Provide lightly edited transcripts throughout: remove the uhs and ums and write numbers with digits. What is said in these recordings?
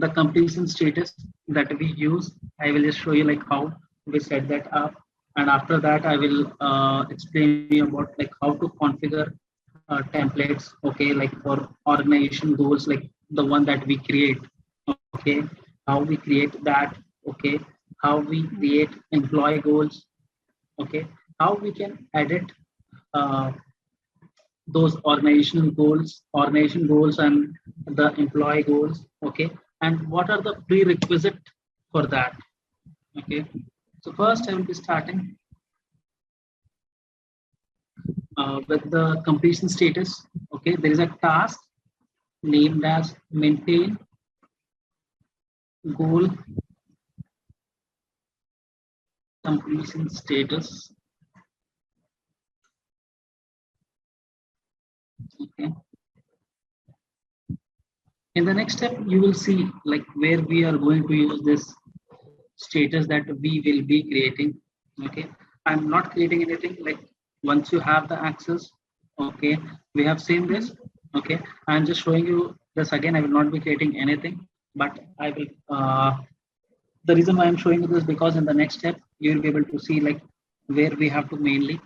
the completion status that we use. I will just show you like how we set that up, and after that I will explain you about like how to configure templates. Okay, like for organization goals, like the one that we create. Okay, how we create that. Okay, how we create employee goals. Okay, how we can edit uh, those organization goals and the employee goals. Okay, and what are the prerequisite for that. Okay, so first I will be starting with the completion status. Okay, there is a task named as maintain goal completion status. Okay, in the next step you will see like where we are going to use this status that we will be creating. Okay, I'm not creating anything. Like once you have the access, okay, we have seen this. Okay, I'm just showing you this again. I will not be creating anything, but I will the reason why I'm showing you this, because in the next step you will be able to see like where we have to mainly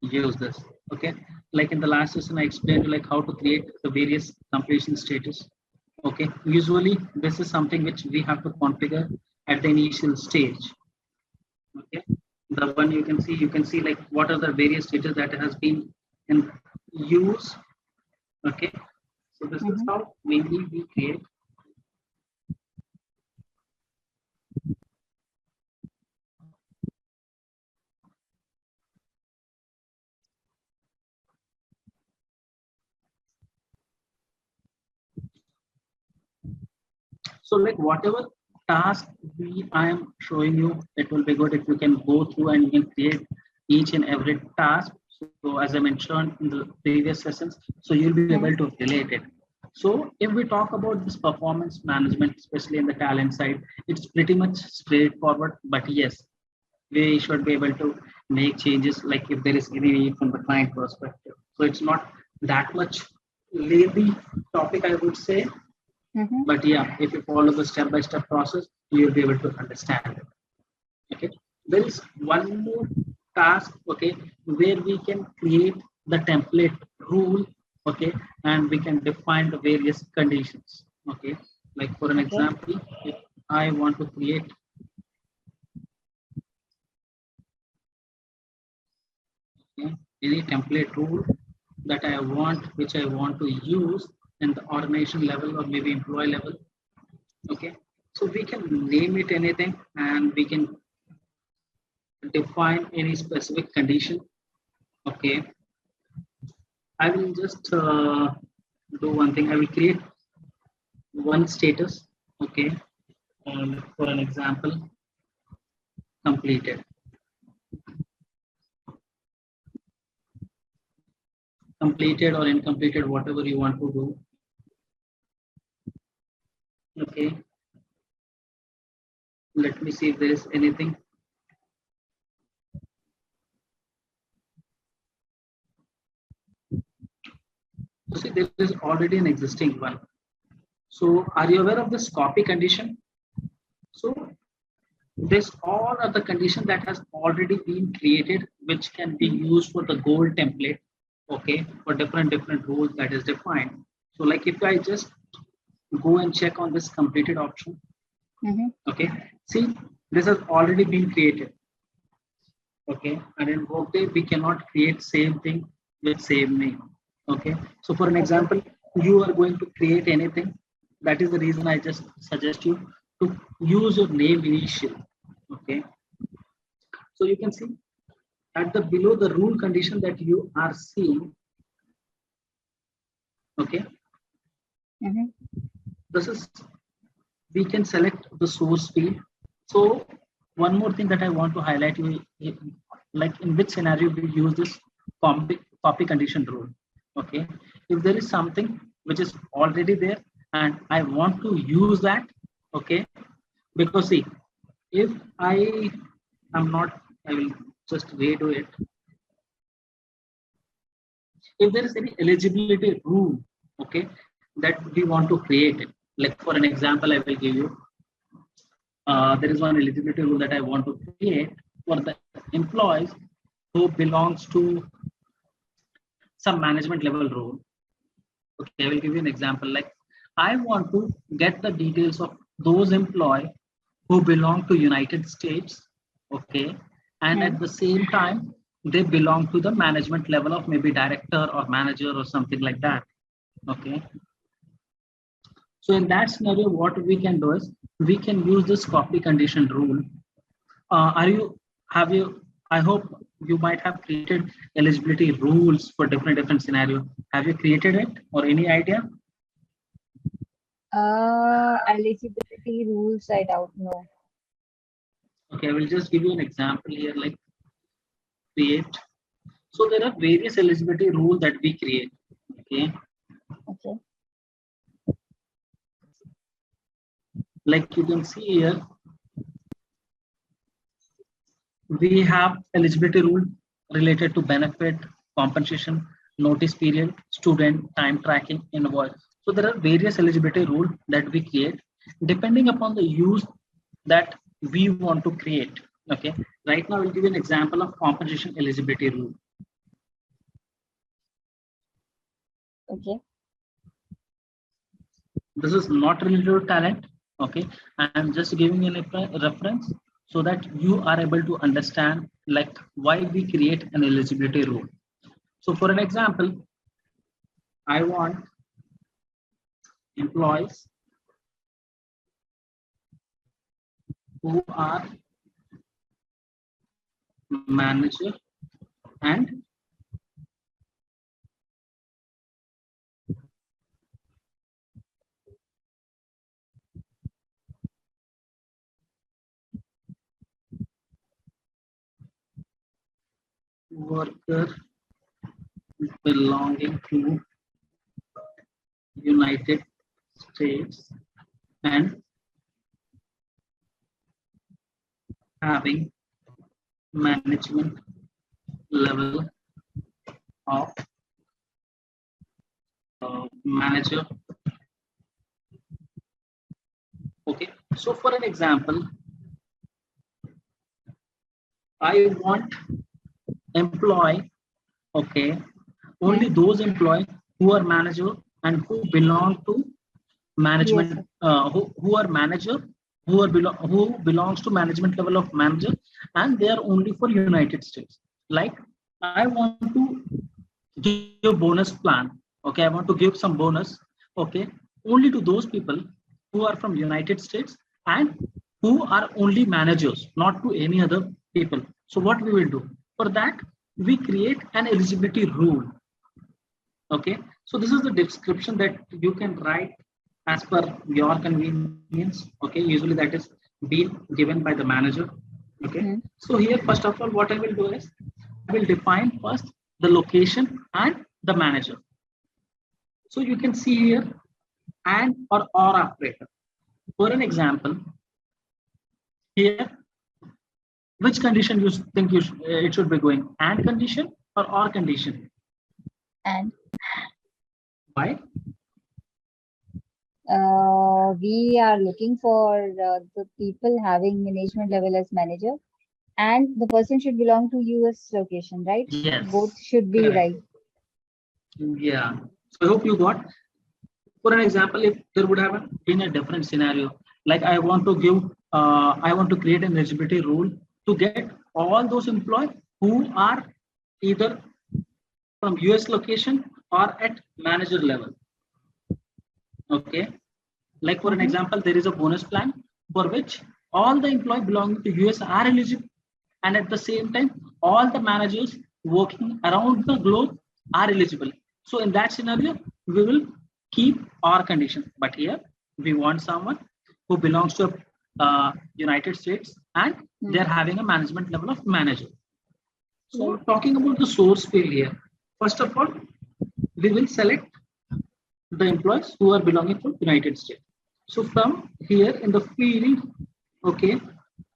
use this. Okay, like in the last session I explained like how to create the various completion status. Okay, usually this is something which we have to configure at the initial stage. Okay, the one you can see like what are the various stages that has been in use. Okay, so this is how mainly we create. So like whatever task I am showing you, it will be good if you can go through and you can create each and every task. So as I mentioned in the previous sessions, so you'll be able to relate it. So if we talk about this performance management, especially in the talent side, it's pretty much straightforward. But yes, we should be able to make changes like if there is any need from the client perspective. So it's not that much lengthy topic, I would say. But yeah, if you follow the step-by-step process, you'll be able to understand it. Okay, there is one more task. Okay, where we can create the template rule. Okay, and we can define the various conditions. Okay, like for an example, if I want to create any template rule that I want, which I want to use in the automation level or maybe employee level. Okay, so we can name it anything and we can define any specific condition. Okay, I will just do one thing. I will create one status. Okay, for an example, completed. Completed or incompleted, whatever you want to do. Okay, let me see if there is anything. See, there is already an existing one. So are you aware of this copy condition? So this all are the condition that has already been created, which can be used for the goal template. Okay, for different rules that is defined. So like if I just go and check on this completed option. Okay, see, this has already been created. Okay, and in Workday we cannot create same thing with same name. Okay, so for an example, you are going to create anything. That is the reason I just suggest you to use your name initial. Okay, so you can see at the below the rule condition that you are seeing. Okay, this is, we can select the source field. So one more thing that I want to highlight you, like in which scenario we use this copy condition rule. Okay, if there is something which is already there and I want to use that. Okay, because see, if I am not, I will just redo it. If there is any eligibility rule, okay, that we want to create it, Like for an example, I will give you. There is one eligibility rule that I want to create for the employees who belongs to some management level role. Okay, I will give you an example. Like I want to get the details of those employees who belong to United States. Okay, and at the same time they belong to the management level of maybe director or manager or something like that. Okay, so in that scenario, what we can do is we can use this copy condition rule. Have you, I hope you might have created eligibility rules for different scenario. Have you created it or any idea? Eligibility rules, I don't know. Okay, I will just give you an example here, like create. So there are various eligibility rules that we create. Okay. Okay. Like you can see here, we have eligibility rule related to benefit, compensation, notice period, student, time tracking, invoice. So there are various eligibility rules that we create depending upon the use that we want to create. Okay. Right now, I'll give you an example of compensation eligibility rule. Okay. This is not related to talent. Okay. I'm just giving you a reference so that you are able to understand like why we create an eligibility rule. So for an example, I want employees who are manager and worker belonging to United States and having management level of manager. Okay, so for an example, I want employee, okay, only those employees who are manager and who belong to management, Yes. who are manager, who belongs to management level of manager, and they are only for United States. Like I want to give bonus plan. Okay, I want to give some bonus. Okay, only to those people who are from United States and who are only managers, not to any other people. So what we will do for that, we create an eligibility rule. Okay, so this is the description that you can write as per your convenience. Okay, usually that is being given by the manager. Okay, so here first of all, what I will do is I will define first the location and the manager. So you can see here and or operator. For an example, here, which condition you think it should be going? And condition or condition? And Why? We are looking for the people having management level as manager, and the person should belong to US location, right? Yes. Both should be Correct. right. Yeah. So I hope you got. For an example, if there would have been a different scenario, like I want to create an eligibility rule to get all those employees who are either from US location or at manager level. Okay. Like for an example, there is a bonus plan for which all the employees belonging to US are eligible, and at the same time, all the managers working around the globe are eligible. So in that scenario, we will keep our condition. But here we want someone who belongs to United States and they're having a management level of manager. So talking about the source field here, first of all, we will select the employees who are belonging to United States. So from here in the field, okay,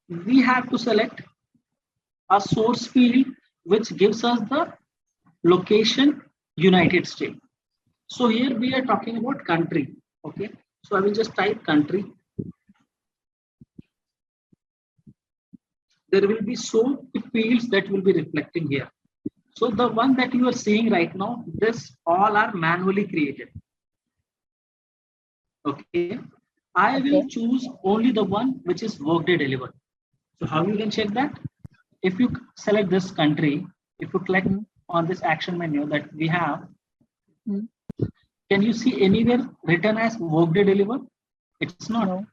we have to select a source field which gives us the location United States. So here we are talking about country. Okay, So I will just type country. There will be so many fields that will be reflecting here. So the one that you are seeing right now, this all are manually created. Okay. I will choose only the one which is Workday delivered. So how you can check that? If you select this country, if you click on this action menu that we have, can you see anywhere written as Workday delivered? It's not. No.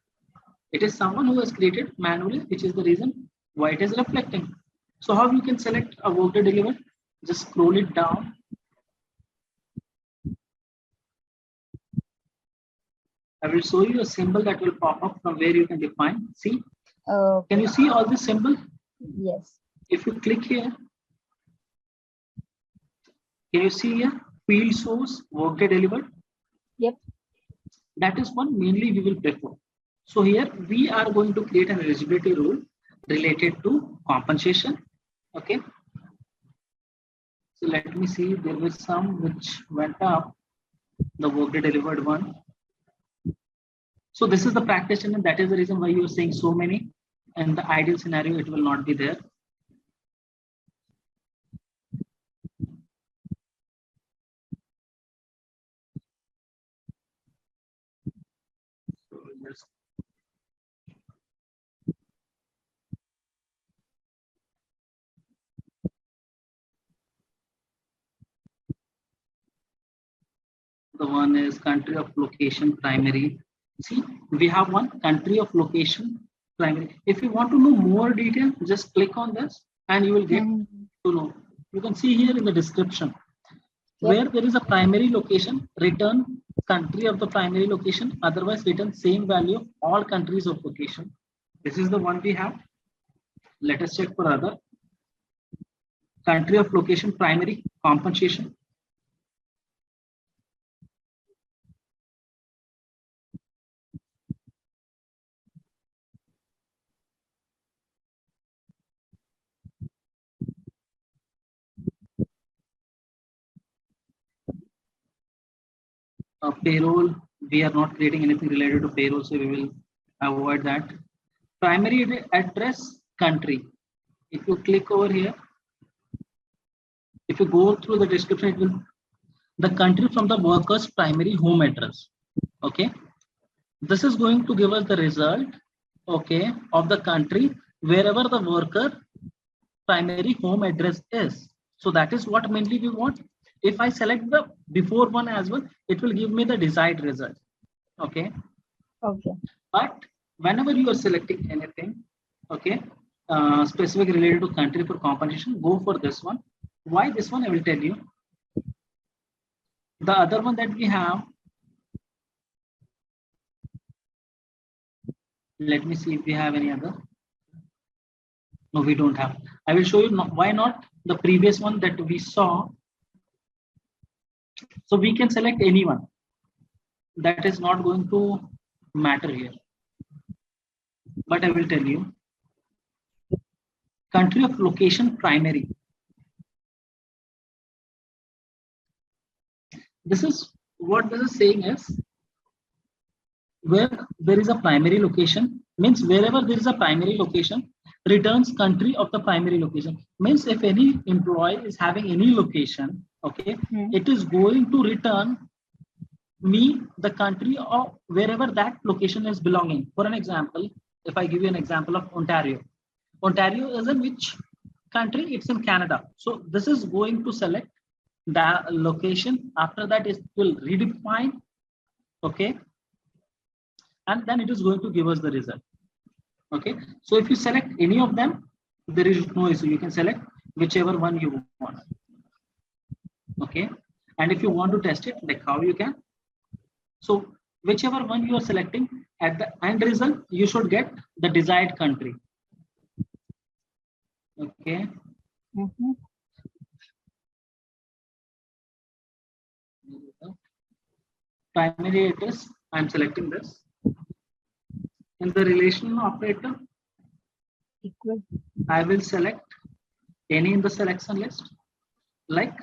It is someone who has created manually, which is the reason why it is reflecting. So how you can select a Workday delivered? Just scroll it down. I will show you a symbol that will pop up from where you can define. See, can you see all this symbol? Yes. If you click here, can you see here field source Workday delivered? Yep. That is one mainly we will prefer. So here we are going to create an eligibility rule related to compensation. Okay. So let me see, there was some which went up, the Workday delivered one. So this is the practitioner, and that is the reason why you are seeing so many. And the ideal scenario, it will not be there. So yes. The one is country of location primary. See, we have one country of location primary. If you want to know more detail, just click on this and you will get to know. You can see here in the description, where there is a primary location, return country of the primary location, otherwise return same value of all countries of location. This is the one we have. Let us check for other. Country of location primary compensation. Payroll, we are not creating anything related to payroll, so we will avoid that. Primary address country. If you click over here, if you go through the description, it will the country from the worker's primary home address. Okay, this is going to give us the result, okay, of the country wherever the worker primary home address is. So that is what mainly we want. If I select the before one as well, it will give me the desired result. Okay. Okay. But whenever you are selecting anything, okay, specific related to country for compensation, go for this one. Why this one? I will tell you. The other one that we have, let me see if we have any other. No, we don't have. I will show you why not the previous one that we saw. So we can select anyone. That is not going to matter here. But I will tell you. Country of location primary. This is what this is saying is, where there is a primary location, means wherever there is a primary location, returns country of the primary location. Means if any employee is having any location, okay, it is going to return me the country of wherever that location is belonging. For an example, if I give you an example of Ontario. Ontario is in which country? It's in Canada. So this is going to select the location. After that, it will redefine, okay, and then it is going to give us the result. Okay, so if you select any of them, there is no issue. You can select whichever one you want. Okay, and if you want to test it, like how you can. So whichever one you are selecting, at the end result, you should get the desired country. Okay. Primary address, I'm selecting this. In the relational operator, Equal. I will select any in the selection list. Like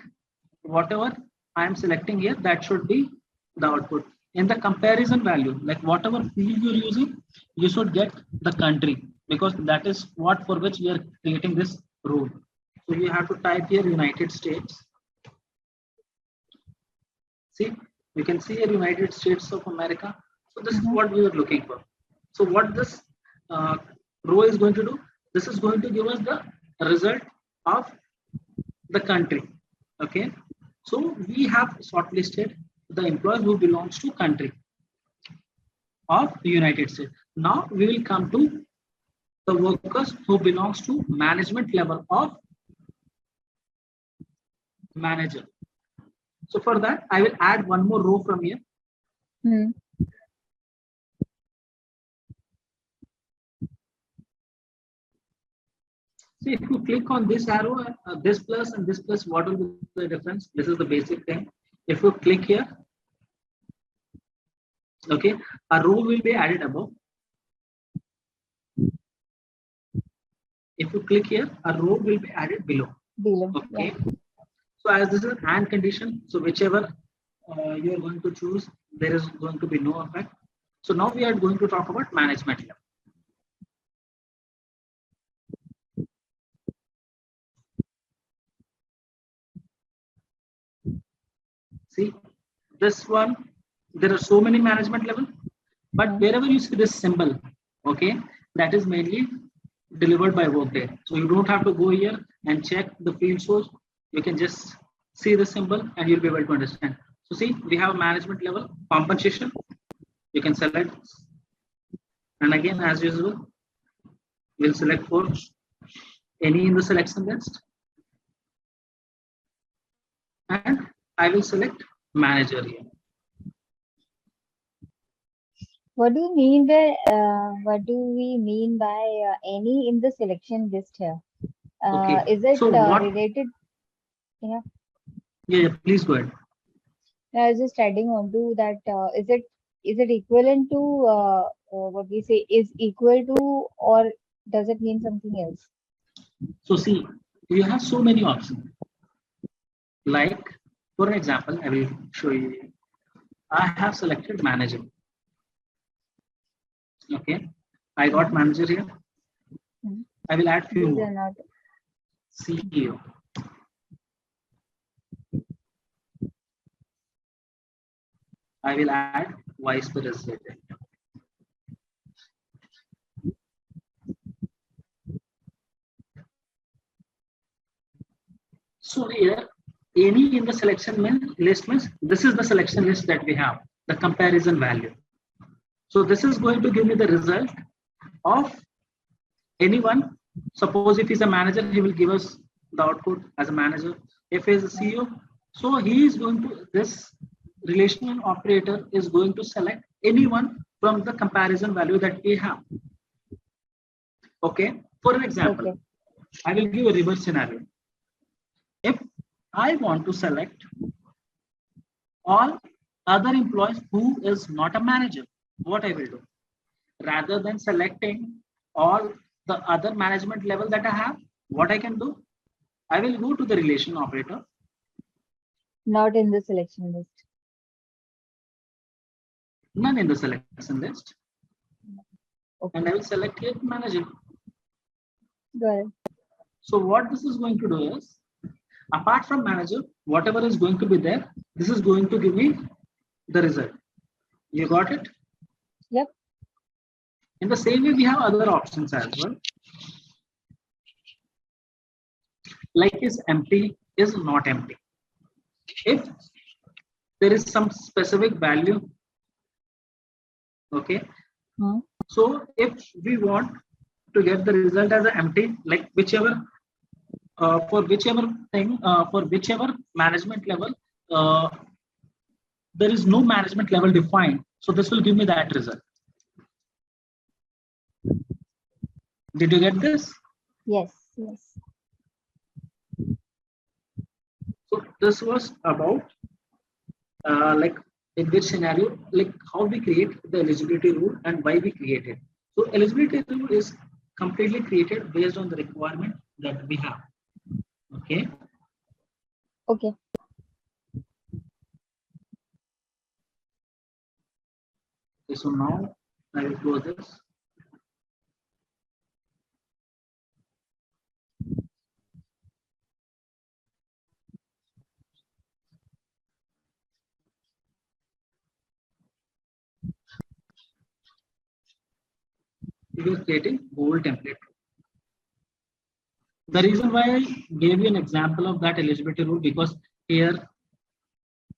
whatever I am selecting here, that should be the output. in the comparison value, like whatever field you're using, you should get the country, because that is what for which we are creating this rule. So you have to type here United States. See, you can see here United States of America. So this is what we are looking for. So what this row is going to do, this is going to give us the result of the country. Okay, so we have shortlisted the employee who belongs to country of the United States. Now we will come to the workers who belongs to management level of manager. So for that, I will add one more row from here. So if you click on this arrow, this plus and this plus, what will be the difference? This is the basic thing. If you click here, okay, a row will be added above. If you click here, a row will be added below. Okay. Yeah. So as this is an AND condition, so whichever you are going to choose, there is going to be no effect. So now we are going to talk about management level. See, this one, there are so many management level, but wherever you see this symbol, okay, that is mainly delivered by Workday. So you don't have to go here and check the field source. You can just see the symbol and you'll be able to understand. So see, we have management level compensation. You can select, and again, as usual, we'll select for any in the selection list, and I will select manager here. What do you mean by what do we mean by any in the selection list here? Okay. Is it so related? Yeah. Yeah, please go ahead. I was just adding on to that. Is it equivalent to what we say is equal to, or does it mean something else? So see, you have so many options. Like, for example, I will show you. I have selected manager. Okay, I got manager here. I will add few more. CEO. I will add vice president. So here, any in the selection list means this is the selection list that we have, the comparison value. So this is going to give me the result of anyone. Suppose if he's a manager, he will give us the output as a manager. If he's a CEO, so he is going to, this relational operator is going to select anyone from the comparison value that we have. Okay, for an example, okay, I will give a reverse scenario. If I want to select all other employees who is not a manager, what I will do? Rather than selecting all the other management level that I have, what I can do? I will go to the relation operator. Not in the selection list. None in the selection list. Okay. And I will select here manager. Good. So what this is going to do is, apart from manager, whatever is going to be there, this is going to give me the result. You got it? Yep. In the same way, we have other options as well. Like is empty, is not empty. If there is some specific value, okay. So if we want to get the result as an empty, like whichever, for whichever thing, for whichever management level, there is no management level defined. So this will give me that result. Did you get this? Yes, yes. So this was about like in which scenario, like how we create the eligibility rule and why we create it. So eligibility rule is completely created based on the requirement that we have. Okay. Okay. so now I will close this. It is creating goal template. The reason why I gave you an example of that eligibility rule, because here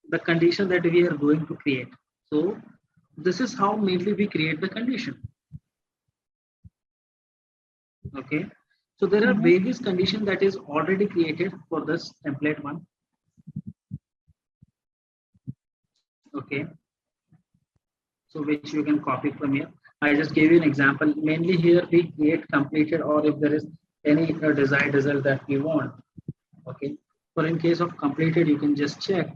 the condition that we are going to create. So this is how mainly we create the condition. Okay. So there are various conditions that is already created for this template one. Okay. So which you can copy from here. I just gave you an example. Mainly here we create completed, or if there is any desired result that we want. Okay. For in case of completed, you can just check.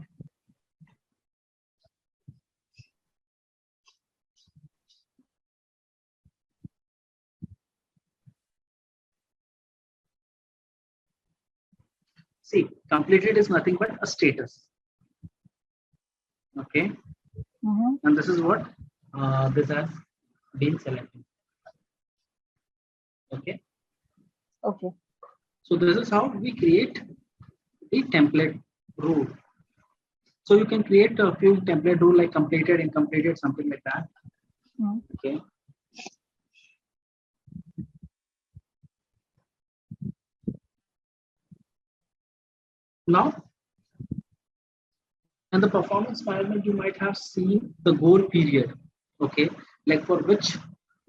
See, completed is nothing but a status. Okay. And this is what this has been selected. Okay. Okay. So this is how we create the template rule. So you can create a few template rule like completed, incompleted, something like that. Okay. Now, in the performance management, you might have seen the goal period. Okay, like for which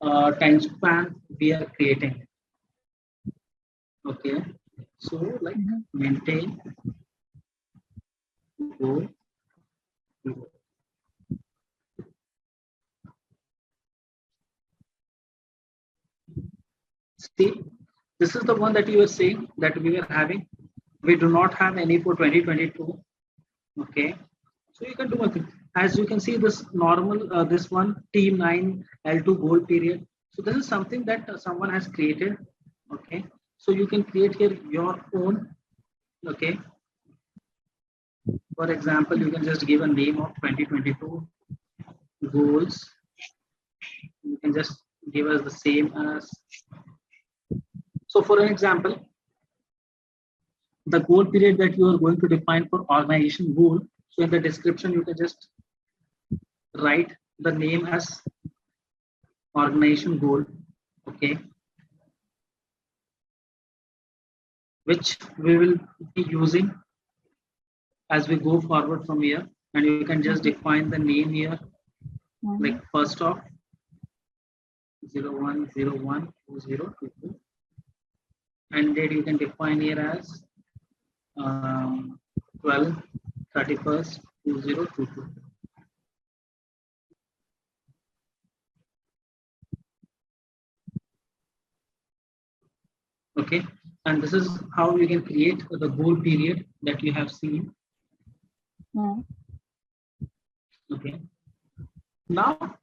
time span we are creating. Okay, so like maintain goal. See, this is the one that you were saying that we were having. We do not have any for 2022. Okay, so you can do one thing. As you can see, this normal, this one T9 L2 goal period. So this is something that someone has created. Okay, so you can create here your own. Okay, for example, you can just give a name of 2022 goals. You can just give us the same as. So for an example, the goal period that you are going to define for organization goal. So in the description, you can just write the name as organization goal. Okay, which we will be using as we go forward from here. And you can just define the name here, like first off 01012022, and then you can define here as 12/31/2022. Okay, and this is how you can create the goal period that you have seen. Okay, now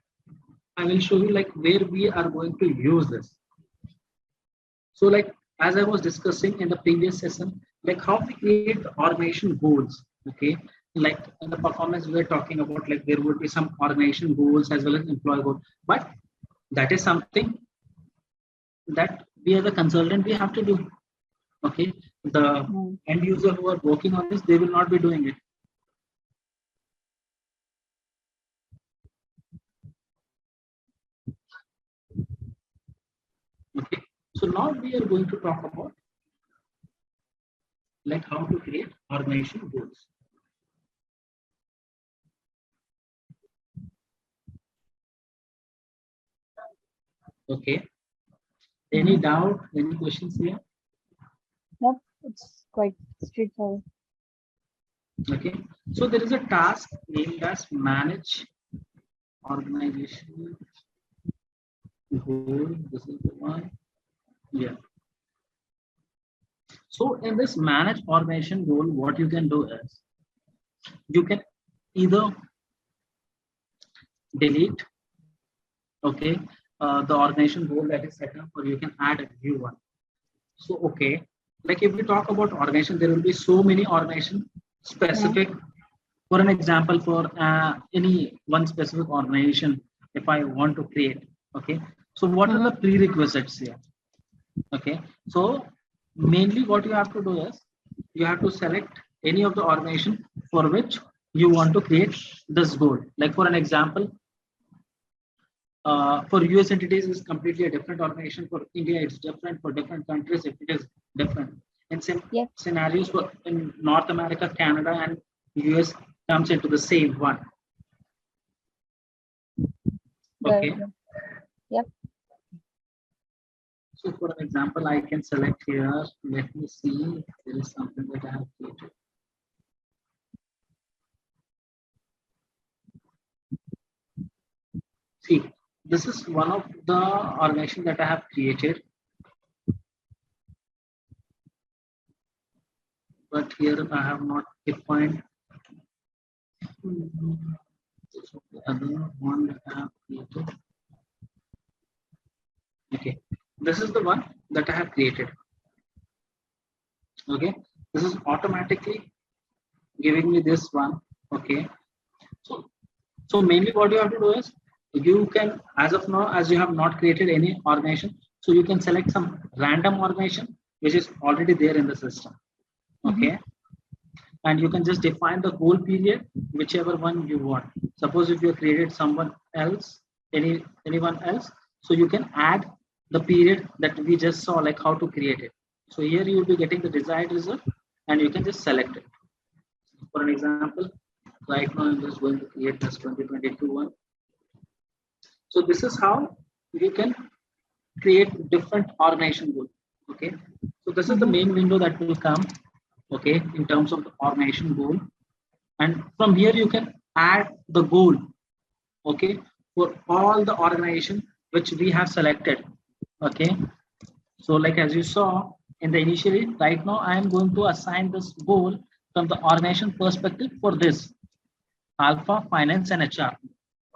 I will show you like where we are going to use this. So like as I was discussing in the previous session, like how we create organization goals. Okay, like in the performance we were talking about, like there would be some organization goals as well as employee goals, but that is something that we as a consultant we have to do. Okay, the end user who are working on this, they will not be doing it. Okay, so now we are going to talk about like how to create organization goals. Okay, any doubt, any questions here? Nope, it's quite straightforward. Okay, so there is a task named as manage organization goal. This is the one. Yeah. So in this manage organization goal, what you can do is you can either delete, okay, the organization goal that is set up, or you can add a new one. So okay, like if we talk about organization, there will be so many organization specific. For an example, for any one specific organization, if I want to create. Okay, so what are the prerequisites here? Okay, so mainly what you have to do is you have to select any of the organization for which you want to create this goal. Like for an example, for US entities is completely a different organization. For India, it's different. For different countries, it is different. In some scenarios, for in North America, Canada, and US comes into the same one. Okay. Yep. So for an example, I can select here. Let me see if there is something that I have created. See, this is one of the organizations that I have created. But here I have not defined the other one that I have created. Okay, this is the one that I have created. Okay, this is automatically giving me this one. Okay, so mainly what you have to do is you can, as of now, as you have not created any organization, so you can select some random organization which is already there in the system. Okay, and you can just define the goal period, whichever one you want. Suppose if you created someone else, anyone else, so you can add the period that we just saw, like how to create it. So here you will be getting the desired result, and you can just select it. For an example, right now I'm just going to create this 2022 one. So this is how you can create different organization goal. Okay, so this is the main window that will come. Okay, in terms of the organization goal, and from here you can add the goal. Okay, for all the organization which we have selected. Okay, so like as you saw in the initially, right now I am going to assign this goal from the organization perspective for this Alpha Finance and HR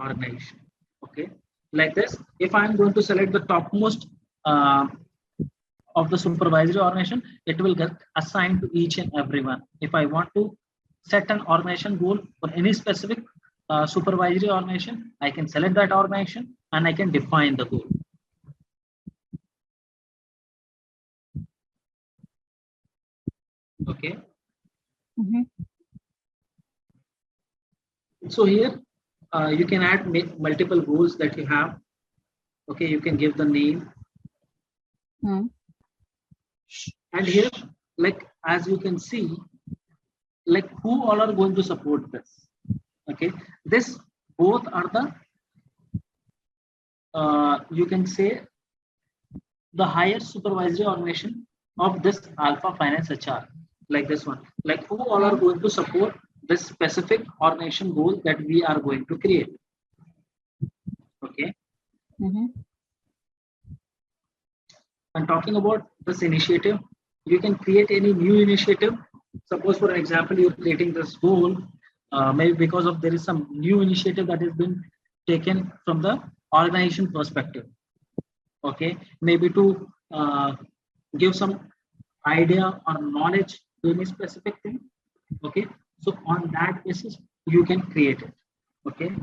organization. Okay, like this, if I am going to select the topmost of the supervisory organization, it will get assigned to each and everyone. If I want to set an organization goal for any specific supervisory organization, I can select that organization and I can define the goal. Okay. So here you can add multiple goals that you have. Okay, you can give the name. And here, like as you can see, like who all are going to support this. Okay, this both are the you can say the higher supervisory organization of this Alpha Finance HR, like this one. Like who all are going to support this specific organization goal that we are going to create. Okay. And talking about this initiative, you can create any new initiative. Suppose for example, you're creating this goal, maybe because of there is some new initiative that has been taken from the organization perspective. Okay, maybe to give some idea or knowledge to any specific thing. Okay, so on that basis, you can create it. Okay,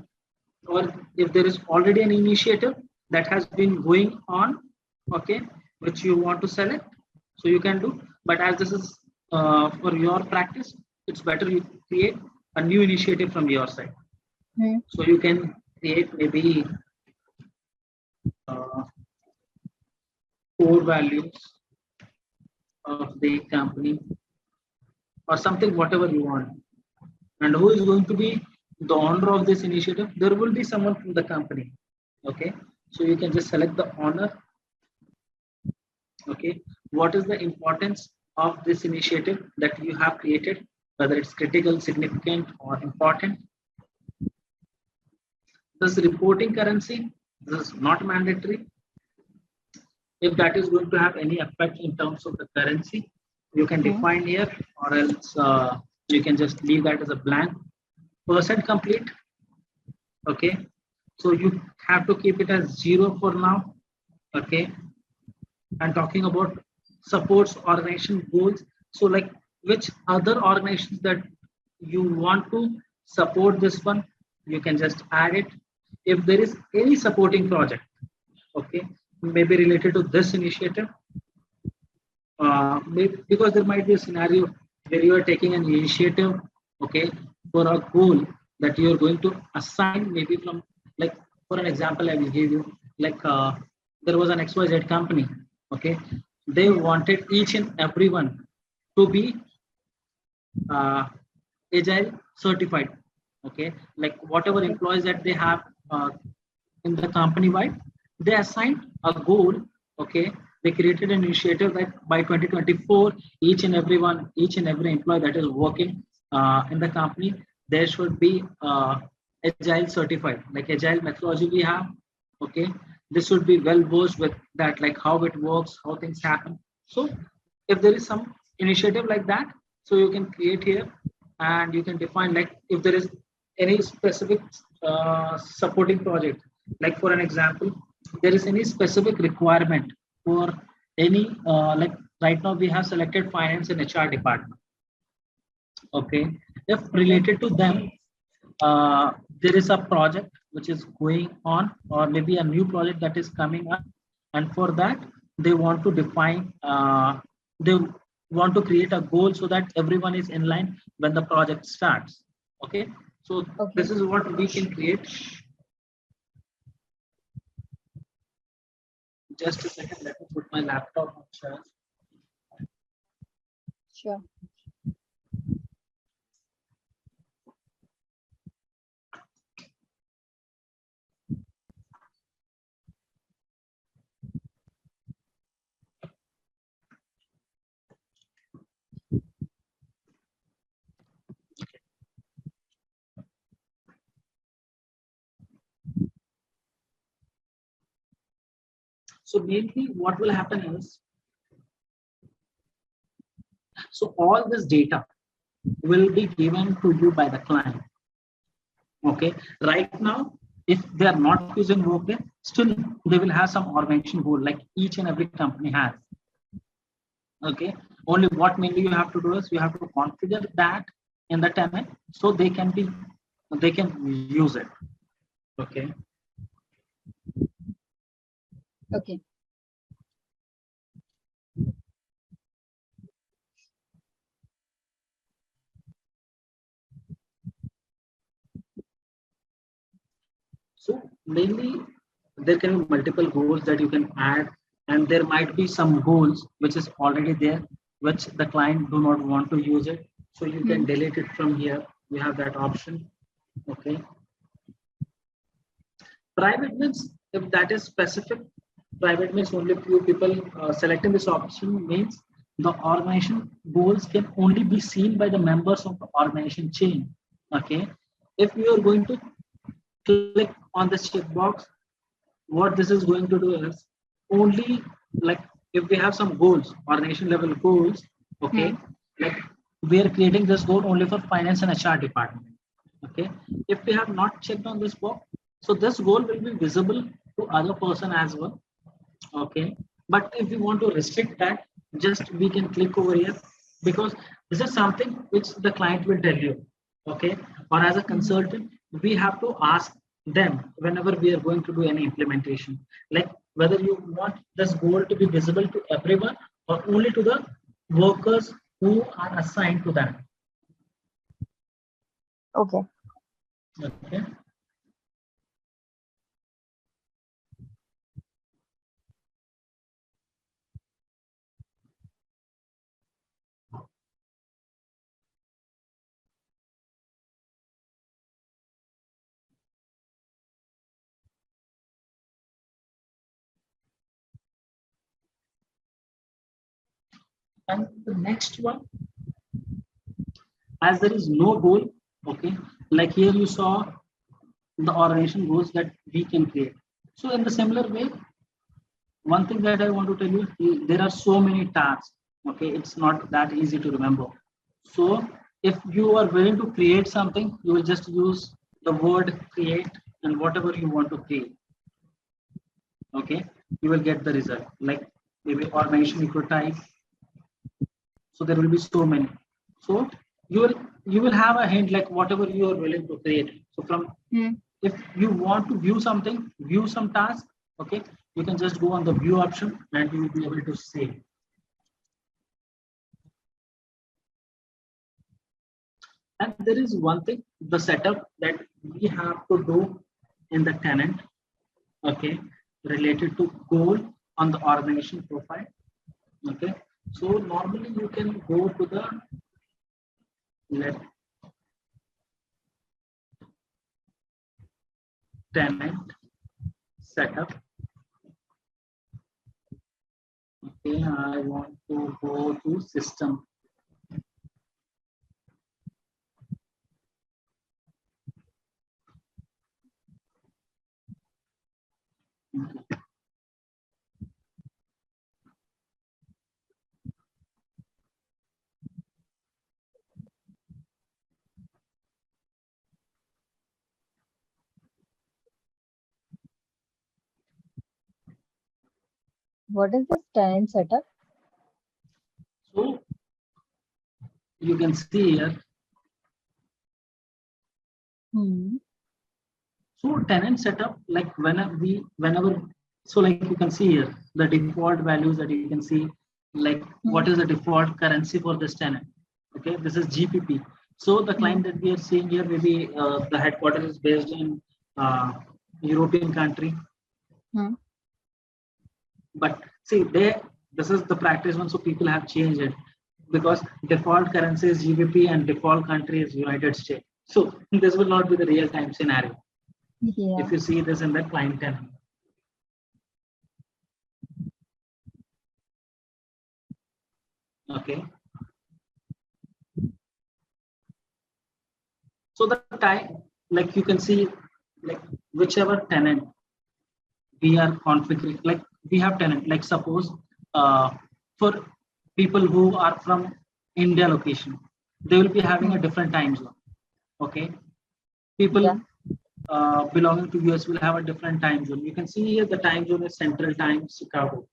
or if there is already an initiative that has been going on, okay, which you want to select, so you can do. But as this is for your practice, it's better you create a new initiative from your side. So you can create maybe 4 values of the company or something, whatever you want. And who is going to be the owner of this initiative? There will be someone from the company. Okay, so you can just select the owner. Okay, what is the importance of this initiative that you have created, whether it's critical, significant, or important. This reporting currency, this is not mandatory. If that is going to have any effect in terms of the currency, you can define here, or else you can just leave that as a blank. Percent complete. Okay, so you have to keep it as 0 for now. Okay, and talking about supports organization goals, so like which other organizations that you want to support this one, you can just add it. if there is any supporting project, okay, maybe related to this initiative, because there might be a scenario where you are taking an initiative, okay, for a goal that you are going to assign, maybe from, like, for an example I will give you, like, there was an XYZ company, okay, they wanted each and everyone to be uh, agile certified, okay, like whatever employees that they have in the company wide, they assigned a goal, okay, they created an initiative that by 2024 each and every employee that is working in the company, there should be agile certified, like agile methodology we have, okay, this should be well versed with that, like how it works, how things happen. So if there is some initiative like that, so you can create here and you can define, like if there is any specific supporting project, like for an example, there is any specific requirement for any like right now we have selected finance and HR department, okay, if related to them there is a project which is going on, or maybe a new project that is coming up, and for that they want to define they want to create a goal so that everyone is in line when the project starts, okay, so this is what we can create. Just a second, let me put my laptop on charge. Sure. So mainly what will happen is, so all this data will be given to you by the client, okay, right now if they are not using Workday, still they will have some organization goal like each and every company has, okay, only what mainly you have to do is you have to configure that in the tenant so they can use it, okay. Okay. So mainly there can be multiple goals that you can add, and there might be some goals which is already there, which the client do not want to use it. So you can delete it from here. You have that option. Okay. Private means if that is specific, private means only few people selecting this option means the organization goals can only be seen by the members of the organization chain. Okay. If you are going to click on this checkbox, what this is going to do is only, like if we have some goals, organization level goals, okay, like we are creating this goal only for finance and HR department, okay. If we have not checked on this box, so this goal will be visible to other person as well, okay. But if we want to restrict that, just we can click over here, because this is something which the client will tell you, okay, or as a consultant we have to ask them whenever we are going to do any implementation, like whether you want this goal to be visible to everyone or only to the workers who are assigned to that. Okay. Okay. And the next one, as there is no goal, okay, like here you saw the organization goals that we can create. So in the similar way, one thing that I want to tell you, there are so many tasks, okay, it's not that easy to remember. So if you are willing to create something, you will just use the word create and whatever you want to create, okay, you will get the result, like maybe organization equal type. So there will be so many. So you will have a hint like whatever you are willing to create. So from if you want to view something, view some task, okay, you can just go on the view option and you will be able to save. And there is one thing, the setup that we have to do in the tenant, okay, related to goal on the organization profile. Okay, so normally you can go to the tenant setup. Okay, I want to go to system. Okay. What is this tenant setup? So you can see here. So tenant setup, like whenever, so like you can see here, the default values that you can see, like what is the default currency for this tenant. Okay, this is GBP. So the client that we are seeing here, maybe the headquarters is based in European country. But see, this is the practice one, so people have changed it because default currency is GBP and default country is United States. So this will not be the real time scenario. Yeah. If you see this in the client tenant. Okay. So the time, like you can see, like whichever tenant we are configuring, like we have tenant, like suppose for people who are from India location, they will be having a different time zone. Okay. People belonging to US will have a different time zone. You can see here the time zone is Central Time, Chicago.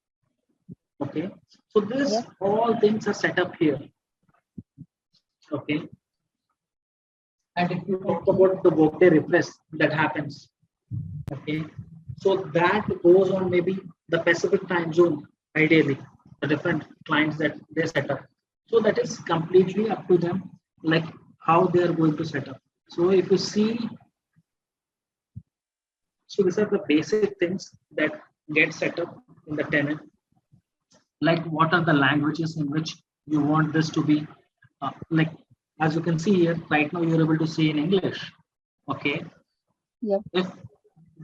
Okay. So this all things are set up here. Okay. And if you talk about the Workday refresh that happens, okay, so that goes on maybe the Pacific time zone, ideally, the different clients that they set up. So that is completely up to them, like how they are going to set up. So if you see, so these are the basic things that get set up in the tenant. Like what are the languages in which you want this to be, like as you can see here, right now you're able to see in English. Okay. Yep. If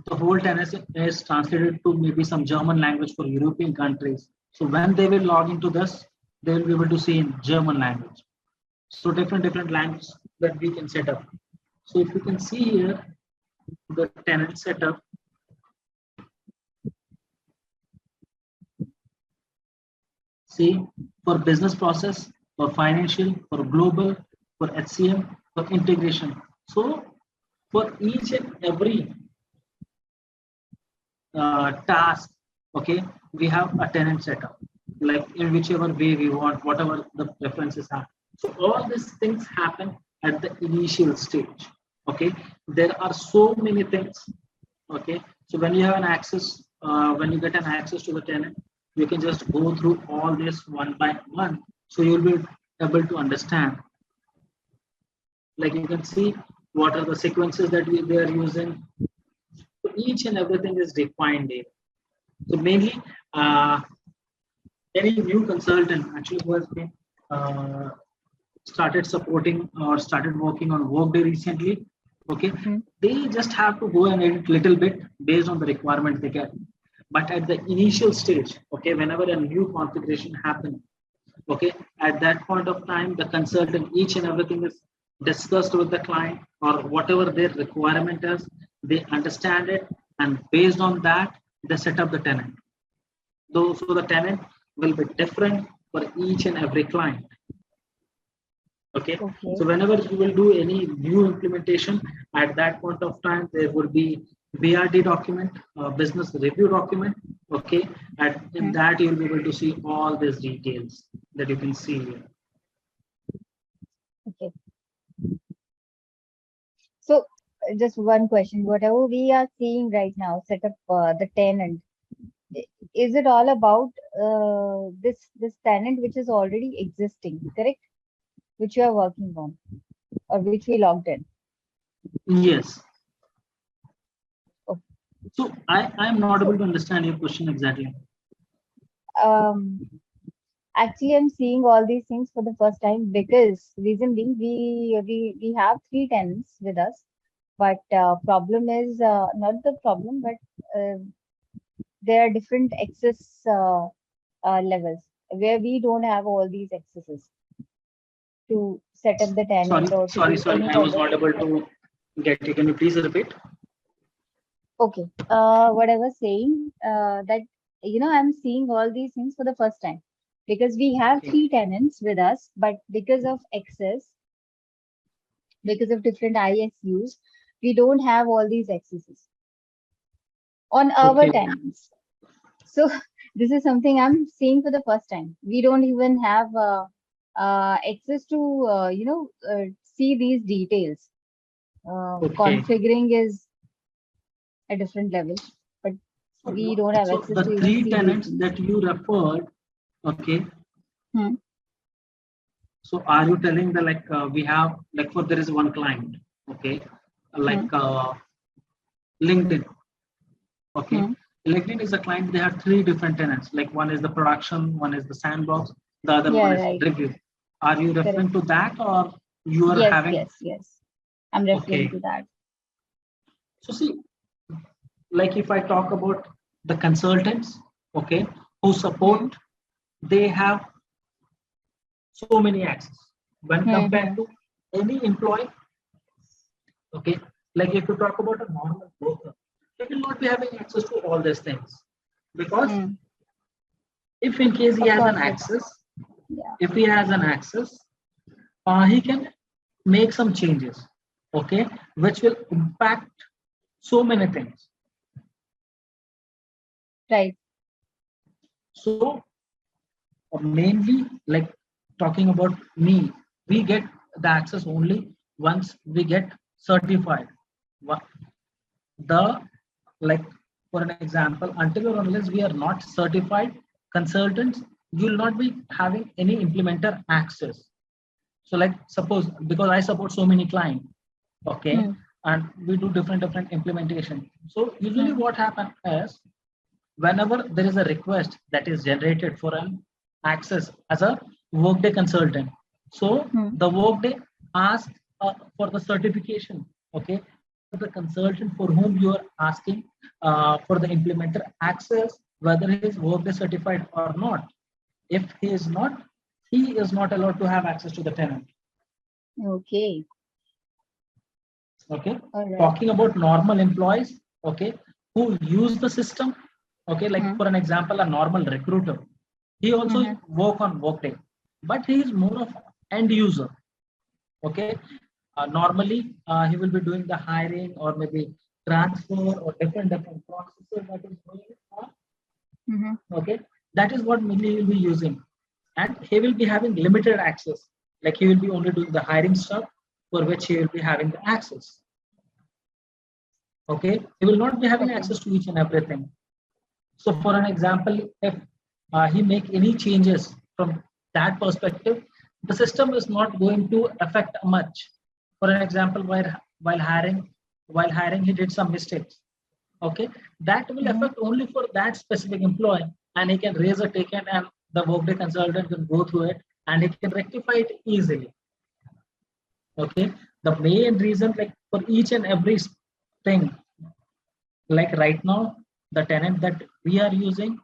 the whole tennis is translated to maybe some German language for European countries, so when they will log into this, they will be able to see in German language. So different languages that we can set up. So if you can see here, the tenant setup. See, for business process, for financial, for global, for HCM, for integration. So for each and every task, okay, we have a tenant setup, like in whichever way we want, whatever the preferences are. So all these things happen at the initial stage. Okay, there are so many things. Okay, so when you have an access, when you get an access to the tenant, you can just go through all this one by one. So you'll be able to understand. Like you can see what are the sequences that they are using. So each and everything is defined there. So mainly, any new consultant actually who has been started supporting or started working on Workday recently, okay, they just have to go and edit little bit based on the requirement they get. But at the initial stage, okay, whenever a new configuration happens, okay, at that point of time, the consultant, each and everything is discussed with the client or whatever their requirement is, they understand it, and based on that, they set up the tenant. So the tenant will be different for each and every client. Okay. So whenever you will do any new implementation, at that point of time, there will be BRD document, business review document. Okay. And in that, you'll be able to see all these details that you can see here. Okay. So just one question. Whatever we are seeing right now, set up the tenant. Is it all about this tenant which is already existing, correct? Which you are working on or which we logged in? Yes. Okay. So I'm not able to understand your question exactly. Actually, I'm seeing all these things for the first time because reason being we have three tenants with us, but problem is not the problem, but there are different access levels where we don't have all these accesses to set up the tenant or to do Sorry. any I kind was of. not able to get you. Can you please repeat? Okay. What I was saying, that I'm seeing all these things for the first time because we have Okay. three tenants with us, but because of access, because of different ISUs, we don't have all these accesses on our Okay. tenants. So this is something I'm seeing for the first time. We don't even have access to see these details. Okay. Configuring is a different level, but we don't have So access the to even three see these tenants things. that you referred, okay. Hmm. So are you telling that like we have like for there is one client, okay, like LinkedIn, okay. Hmm. LinkedIn is a client. They have three different tenants. Like one is the production, one is the sandbox, the other Yeah, one is right. review. Are you Correct. referring to that, or you are Yes, having? yes, yes. I'm referring Okay. to that. So see, like if I talk about the consultants, okay, who Hmm. support, they have so many access when Hmm. compared to any employee. Okay, like if you talk about a normal worker, he will not be having access to all these things because Hmm. if in case he Of has an course, it's access, yeah. if he has an access, he can make some changes, okay, which will impact so many things. Right. So mainly like talking about me, we get the access only once we get certified. The like for an example, until or unless we are not certified consultants, you will not be having any implementer access. So like suppose because I support so many clients, okay, Hmm. and we do different implementation. So usually Hmm. what happens is whenever there is a request that is generated for an access as a Workday consultant, so Hmm. the Workday asks for the certification, okay, whether the consultant for whom you are asking for the implementer access, whether he is Workday certified or not. If he is not, he is not allowed to have access to the tenant. Okay. Okay, All right. talking about normal employees, okay, who use the system, okay, like Hmm. for an example, a normal recruiter, he also Hmm. work on Workday, but he is more of end user, okay. Normally he will be doing the hiring or maybe transfer or different processes that is going on, Hmm. okay. That is what mainly he will be using, and he will be having limited access, like he will be only doing the hiring stuff for which he will be having the access. Okay, he will not be having Okay. access to each and everything. So for an example, if he make any changes from that perspective, the system is not going to affect much. For an example, while hiring he did some mistakes, okay, that will Hmm. affect only for that specific employee, and he can raise a ticket and the Workday consultant can go through it and he can rectify it easily. Okay, the main reason like for each and every thing, like right now the tenant that we are using,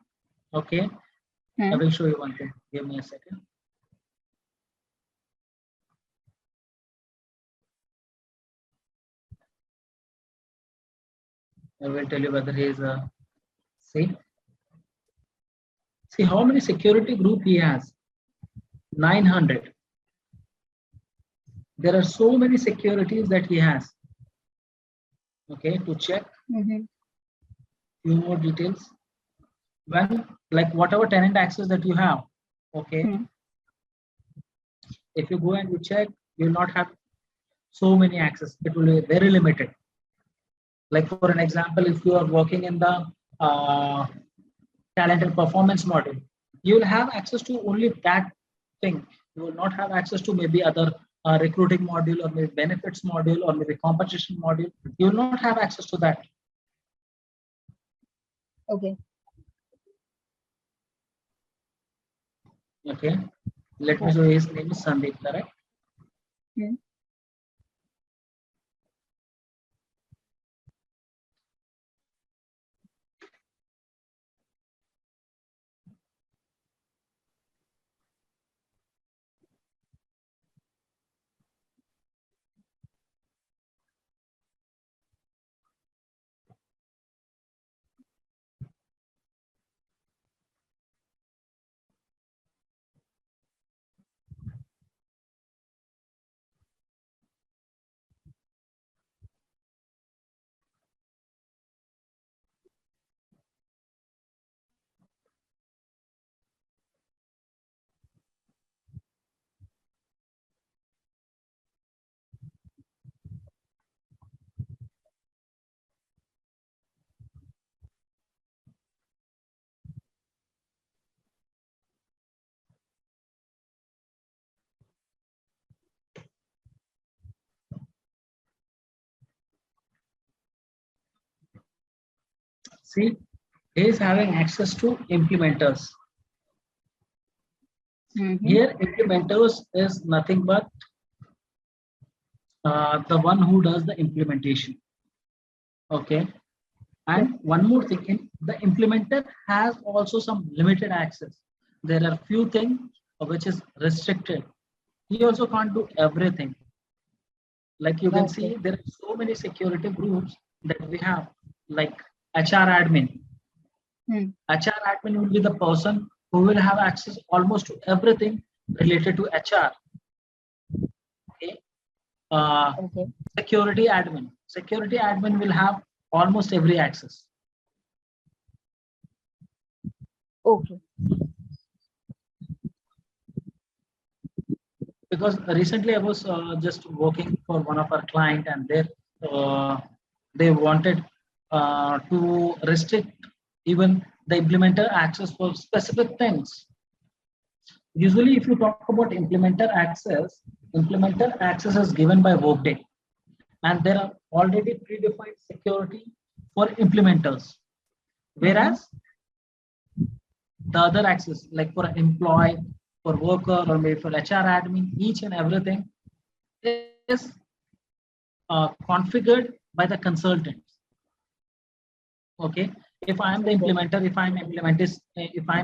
okay, I Hmm. will show you one thing, give me a second. I will tell you whether he is a see see how many security group he has. 900. There are so many securities that he has. Okay, to check Hmm. few more details, when like whatever tenant access that you have, okay, Hmm. if you go and you check, you will not have so many access, it will be very limited. Like for an example, if you are working in the uh, talent and performance module, you will have access to only that thing. You will not have access to maybe other recruiting module or maybe benefits module or maybe compensation module. You will not have access to that. Okay. Okay. Let me Okay. show you. His name is Sandeep, correct? Hmm. See, he is having access to implementers. Mm-hmm. Here, implementers is nothing but the one who does the implementation. Okay. Okay. And one more thing, the implementer has also some limited access. There are few things which is restricted. He also can't do everything. Like you can Okay. see, there are so many security groups that we have, like HR admin. Hmm. HR admin will be the person who will have access almost to everything related to HR. Okay. Uh, Okay. security admin. Security admin will have almost every access. Okay. Because recently I was just working for one of our client, and uh, they wanted to restrict even the implementer access for specific things. Usually, if you talk about implementer access is given by Workday, and there are already predefined security for implementers. Mm-hmm. Whereas the other access, like for employee, for worker, or maybe for HR admin, each and everything is configured by the consultant. Okay, if I am the Okay. implementer, if I'm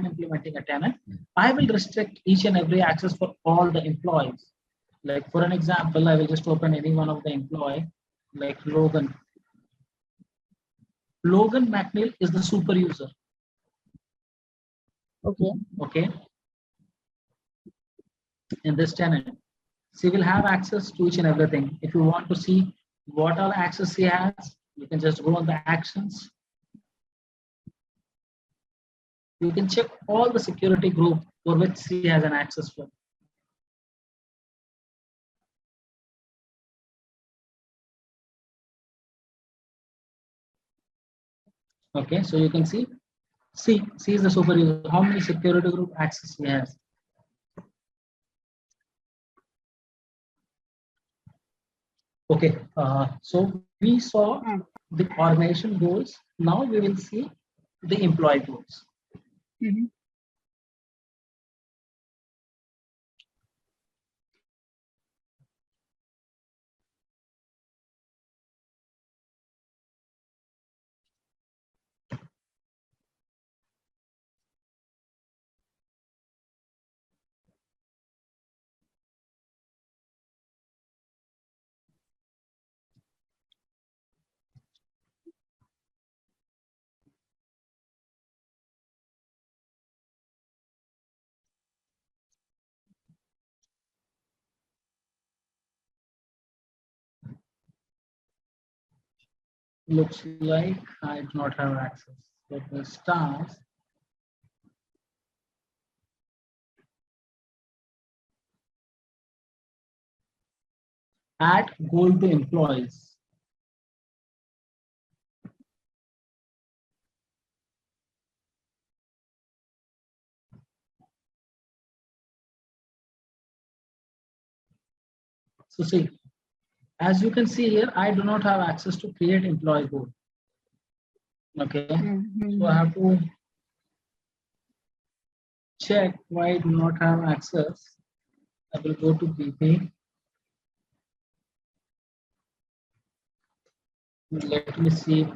implementing a tenant, I will restrict each and every access for all the employees. Like for an example, I will just open any one of the employee, like Logan McNeil is the super user. Okay. Okay, in this tenant, she will have access to each and everything. If you want to see what all access he has, you can just go on the actions. You can check all the security group for which he has an access for. Okay, so you can see is the super user, how many security group access he has. Okay, so we saw Hmm. the organization goals. Now we will see the employee goals. Mm-hmm. Looks like I do not have access. So the stars, add goal to employees. So see, as you can see here, I do not have access to create employee goal. Okay, so I have to check why I do not have access. I will go to BP. Let me see.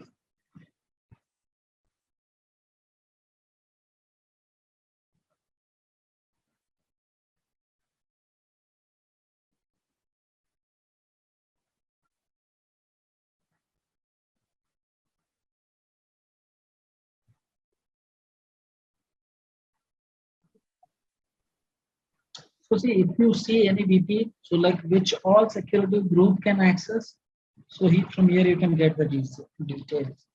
So see, if you see any VP, so like which all security group can access. So from here you can get the details.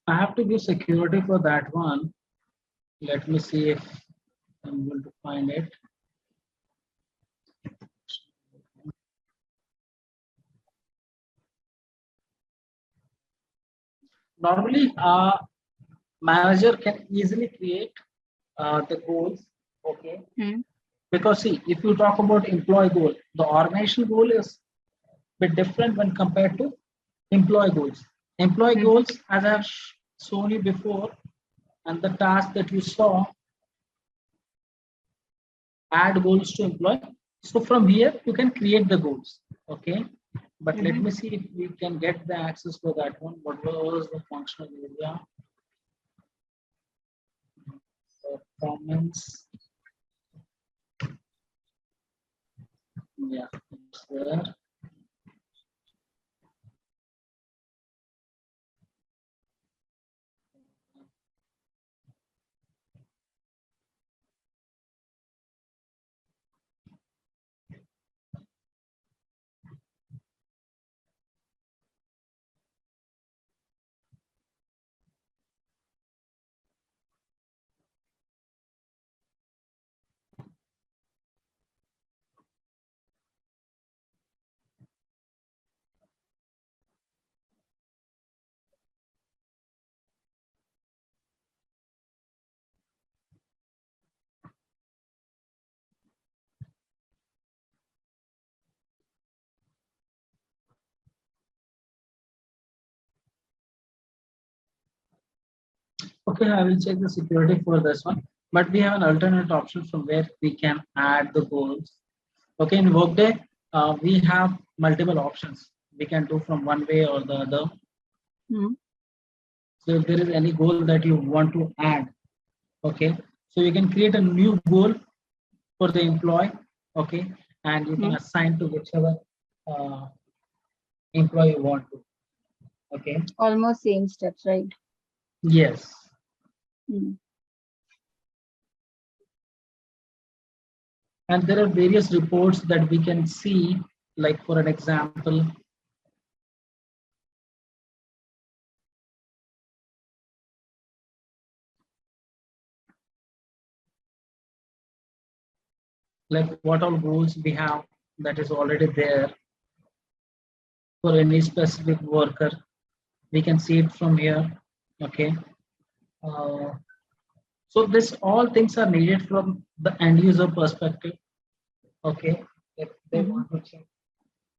I have to give security for that one. Let me see if I'm able to find it. Normally, manager can easily create the goals. Okay. Because see, if you talk about employee goal, the organization goal is a bit different when compared to employee goals. Employee goals, as I have shown you before, and the task that you saw, add goals to employee. So from here, you can create the goals. Okay. But let me see if we can get the access for that one. What was the functional area? Performance. Yeah, it's there. Okay, I will check the security for this one. But we have an alternate option from where we can add the goals. Okay, in Workday, we have multiple options. We can do from one way or the other. So if there is any goal that you want to add, okay, so you can create a new goal for the employee, okay, and you can assign to whichever uh, employee you want to, okay. Almost same steps, right? Yes. And there are various reports that we can see, like for an example, like what all goals we have that is already there for any specific worker. We can see it from here, okay. So this all things are needed from the end user perspective, okay. If they want to check